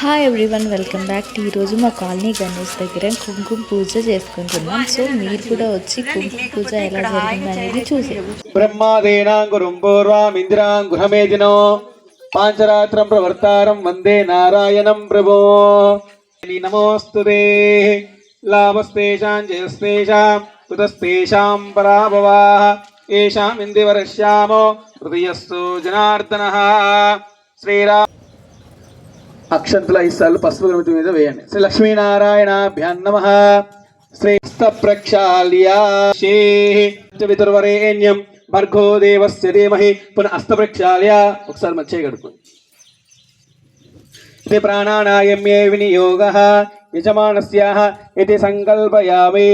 Hi everyone, welcome back. ఈరోజు మా colony Ganesh దగ్గర కుంకుమ పూజ చేసుకుంటున్నాం. సో మీరు కూడా వచ్చి కుంకుమ పూజ ఎలా జరిగింది అనేది చూసి బ్రహ్మాదేనాం గురుం పూర్వాం ఇందిరాం గృహమేదినో పాంచరాత్రం ప్రవర్తారం వందే నారాయణం ప్రభో. నమోస్తుతే లాభస్తేషాం జయస్తేషాం కృతస్తేషాం పరాభవాః ఏషాం ఇందివరశ్యామో హృదయస్థో జనార్దనః. శ్రీరామ్ అక్షంతుల 5 సార్లు పసుపు గణపతి మీద వేయండి. శ్రీ లక్ష్మీనారాయణాభ్యాం నమః. శ్రేష్ఠ ప్రక్షాళ్యం భర్గో దేవస్య ధీమహి పునః హస్త ప్రక్షాళ్య. ఒకసారి మధ్య గడుపుకోండి. ఇది ప్రాణానాయమ్యే వినియోగః యజమానస్యాః ఇది సంకల్పయామి.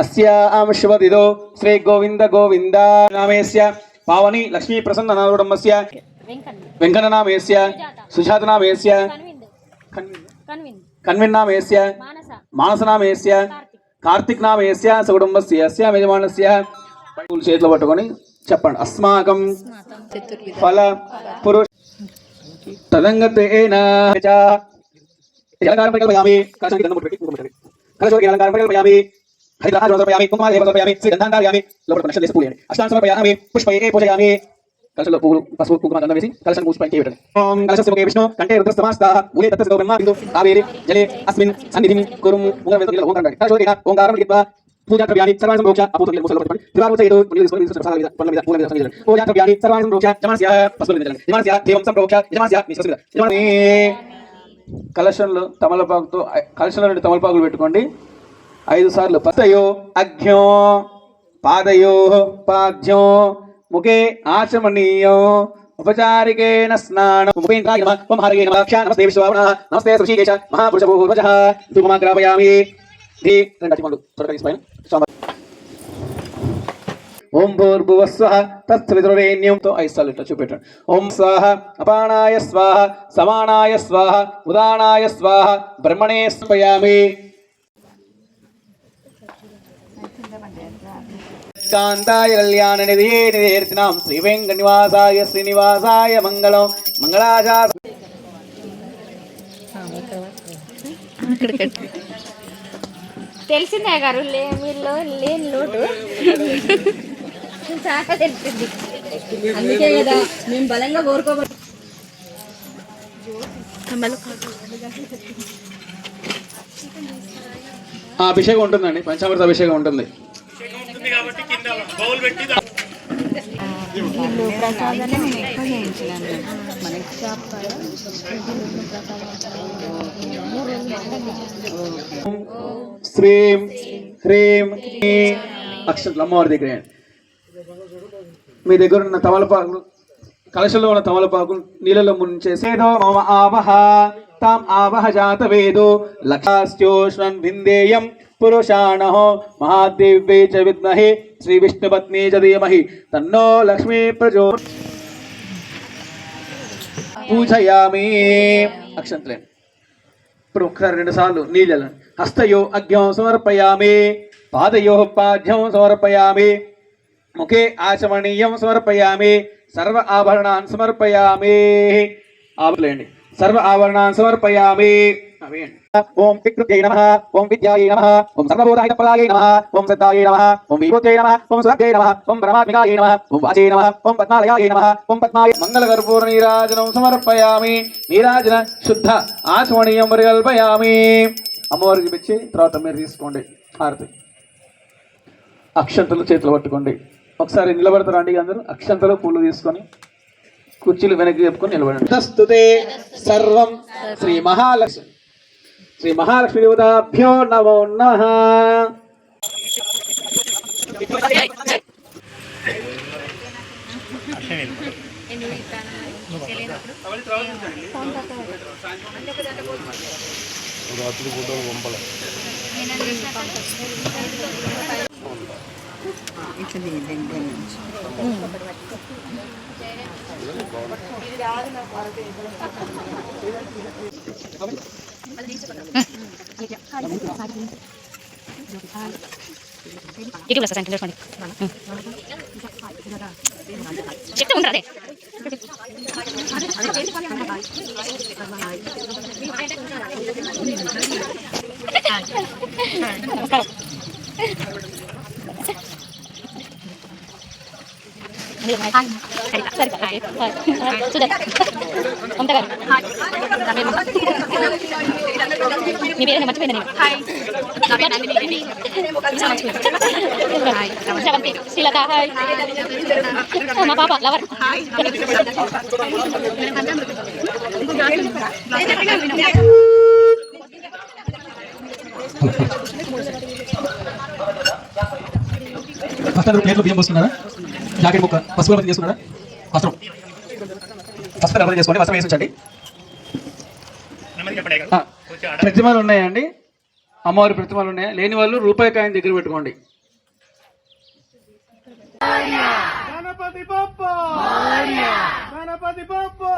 అస్యాం శుభదిదో శ్రీ గోవింద గోవింద నామేస్య పావని లక్ష్మీ ప్రసన్న నామస్య వెంకటనామేస్య సుజాతనామేస్య కన్విన్నామేస్య మానసనామేస్య కార్తిక్ నామేస్య సకుటుంబస్య యజమానస్య. చేతిలో పట్టుకొని చెప్పండి. అస్మాకం ఫల పురుష తదంగతేన అలంకారం పరికల్పయామి. సమర్పయామి పుష్పైకే పూజయామి. కలశంలో పువ్వులు పసుపు కుంకుమ గంధం వేసి కలశం పూజ పైకి పెట్టండి. ఓం కలశస్య విష్ణు కంఠే రుద్రస్తమాస్తాః మూలే తత్తస్య బ్రహ్మ బిందు కావేరి జలే అస్మిన్ సన్నిధిం కురుం ఓంకారం ఓంకారం కలశోదకేన ఓంకారం లిఖిత్వా పూజా ద్రవ్యాన్ని సర్వాణి సంప్రోక్ష అపూర్వ ముసలో పట్టుకొని త్రివారముచైదు నీళ్ళు తీసుకొని ప్రసాదాల మీద పళ్ళ మీద పూల మీద సంగీతం పూజా ద్రవ్యాన్ని సర్వాణి సంప్రోక్ష జమానస్య పసుపు మీద జమానస్య దేవం సంప్రోక్ష జమానస్య మీ సస్మిత జమాని. కలశంలో తమలపాకుతో కలశంలో 2 తమలపాకులు పెట్టుకోండి. 5 సార్లు పతయో అఘ్యో పాదయో పాద్యో ముఖే ఆచమనీయో ఉపచారికేణ స్నానం. ఉపేంద్రాయ నమః ఓం హరయే నమః క్షా నమస్తే విశ్వవాహనః నమస్తే ఋషికేశ మహాపురుష పూర్వజః. ధూపమాగ్రాపయామి. ఓం భూర్భువస్వః తత్సవితుర్వరేణ్యం. తో 5 సార్లు ఇట్లా చూపెట్టండి. ఓం స్వాహ అపానాయ స్వాహ సమానాయ స్వాహ ఉదానాయ స్వాహ బ్రహ్మణే స్మయామి. కాంతాయ కళ్యాణ నిధియే నిధేర్తినాం శ్రీ వెంకటనివాసాయ శ్రీనివాసాయ మంగళం మంగళాజా. తెలిసిందే గారు మీలో లేని లోటు చాలా తెలిసింది. అందుకే కదా మేము బలంగా కోరుకోబడి అభిషేకం ఉంటుందండి. పంచామృత అభిషేకం ఉంటుంది. ప్రసాదాన్ని నేను ఎక్కువ చేయించలేను. మనకి షాప్ శ్రీం హ్రీం అక్షంతలు అమ్మవారి దగ్గర. మీ దగ్గర ఉన్న తమలపాకులు కలశంలో ఉన్న తమలపాకులు నీళ్ళలో ముంచేసేదో మమ ఆవహ తాం ఆవహ జాత వేదో లక్షాస్యోష్ణన్ విందేయం పురుషాణో మహాదేవ్యే చ విద్మహే శ్రీ విష్ణుపత్ని చ ధీమహి తన్నో లక్ష్మీ ప్రచో. పూజయామి. అక్షంతలే ఇప్పుడు ఒకసారి 2 సార్లు నీళ్ళ హస్తయో అగ్యం సమర్పయామి పాదయో పాద్యం సమర్పయామి ముఖే ఆచమనీయం సమర్పయామి సర్వ ఆభరణాన్ సమర్పయామి. ఆభరణండి సర్వ ఆభరణాన్ సమర్పయామి. ఓం వికృత్యై నమః ఓం విద్యాయై నమః ఓం సర్వభూతాయ ఫలాయై నమః ఓం శ్రద్ధాయై నమః ఓం విభూత్యై నమః ఓం స్వర్గై నమః ఓం పరమాత్మికాయై నమః ఓం వాచై నమః ఓం పద్మాలయాయై నమః ఓం పద్మాయ మంగళకర్పూర నీరాజనం సమర్పయామి. నీరాజన శుద్ధ ఆచమనీయం పరికల్పయామి. అమ్మవారికి పిచ్చి తర్వాత మీరు తీసుకోండి హారతి. అక్షంతలు చేతులు పట్టుకోండి. ఒకసారి నిలబడతారండి అందరూ. అక్షంతలు పూలు తీసుకొని కుర్చీలు వెనక్కి చెప్పుకొని నిలబడండి. తస్తుతే సర్వం శ్రీ మహాలక్ష్మి శ్రీ మహాలక్ష్మి దేవతాభ్యో నమో నమః. యూట్యూబ్లో వస్తా చూసుకోండి చెప్తే ఉంటారు అదే నమస్కారం సుజాత మమత గారు మీ పేరు మర్చిపోయింది శ్రవంతి శ్రీలత హాయ్ మా పాప లవర్ ఫస్ట్ అందరూ ప్లేట్లో బియ్యం పోసుకున్నారా జాకెట్ ముక్క పసుపు బతి చేసుకున్నారా వస్త్రం ఫస్ట్ అర్థం చేసుకోండి వస్త్రం వేసి ఉంచండి ప్రతిమలు ఉన్నాయండి అమ్మవారి ప్రతిమలు ఉన్నాయా లేని వాళ్ళు రూపాయి కాయిన్ దగ్గర పెట్టుకోండి గణపతి బప్పా